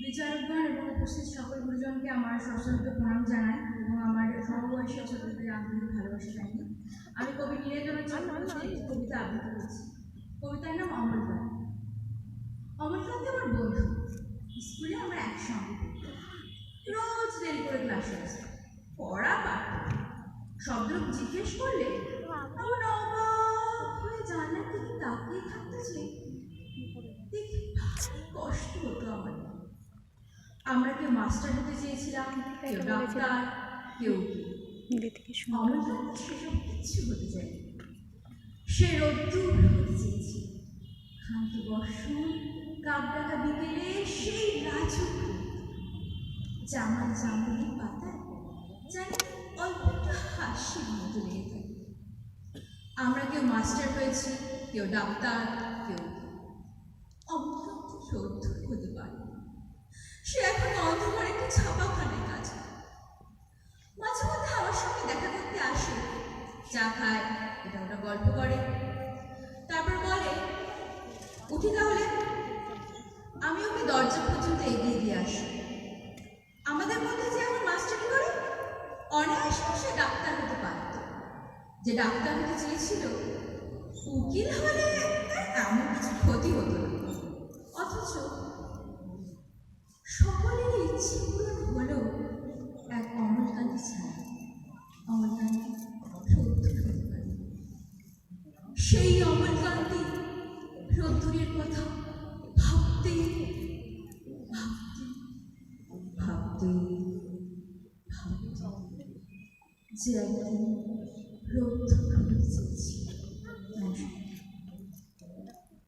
বিচারকগণ এবং উপস্থিত সকল গুরুজনকে আমার সশ্রদ্ধ প্রণাম জানাই এবং আমার সমবয়সী ছোটদের আন্তরিক ভালোবাসা জানাই। আমি কবি নীরঞ্জন চক্রবর্তীর একটি কবিতা আবৃত্তি করছি। কবিতার নাম অমলকান্তি। অমলকান্তি আমার বন্ধু। স্কুলে আমরা একসঙ্গে রোজ দেরি করে ক্লাসে আসি, পড়া পাঠ। শব্দ জিজ্ঞেস করলে এমন অবাক হয়ে জানলার দিকে তাকিয়ে থাকতে চাই। দেখি কষ্ট হতো আমার। আমরা কেউ মাস্টার হতে চেয়েছিলাম, কেউ ডাক্তার, কেউ অমলকান্তি সেসব কিচ্ছু হতে চাই। সে রোদ্দুর হতে চেয়েছি, শান্ত বর্ষণ, কাক ডাকা বিকেলে সেই রাজুক জামাল জামুনের পাতায় জানি অল্পটা হাসি মতো লেগে থাকে। আমরা কেউ মাস্টার হয়েছি, কেউ ডাক্তার, কেউ অমলকান্তি রোদ্দুর হতে পারে। সে এখন অন্ধকার একটি ছাপাখানায় কাজ করে। মাঝে মধ্যে আমার সঙ্গে দেখা করতে আসে, চা খায়, এটা ওটা গল্প করে, তারপর বলে উঠি তাহলে। আমি ওকে দরজা পর্যন্ত এগিয়ে দিয়ে আসি। আমাদের মধ্যে যে এখন মাস্টারি করে অনায়াসে সে ডাক্তার হতে পারত। যে ডাক্তার হতে চেয়েছিল উকিল হলে এমন কিছু ক্ষতি হতো না। অথচ সকলের ইচ্ছে পূরণ হলো এক অমলকান্তি ছাড়া। অমলকান্তি রোদ্দুর হতে পারে। সেই অমলকান্তি রোদ্দুরের কথা ভাবতে ভাবতে ভাবতে ভাবতে যে একদিন রোদ্দুর হতে চেয়েছি।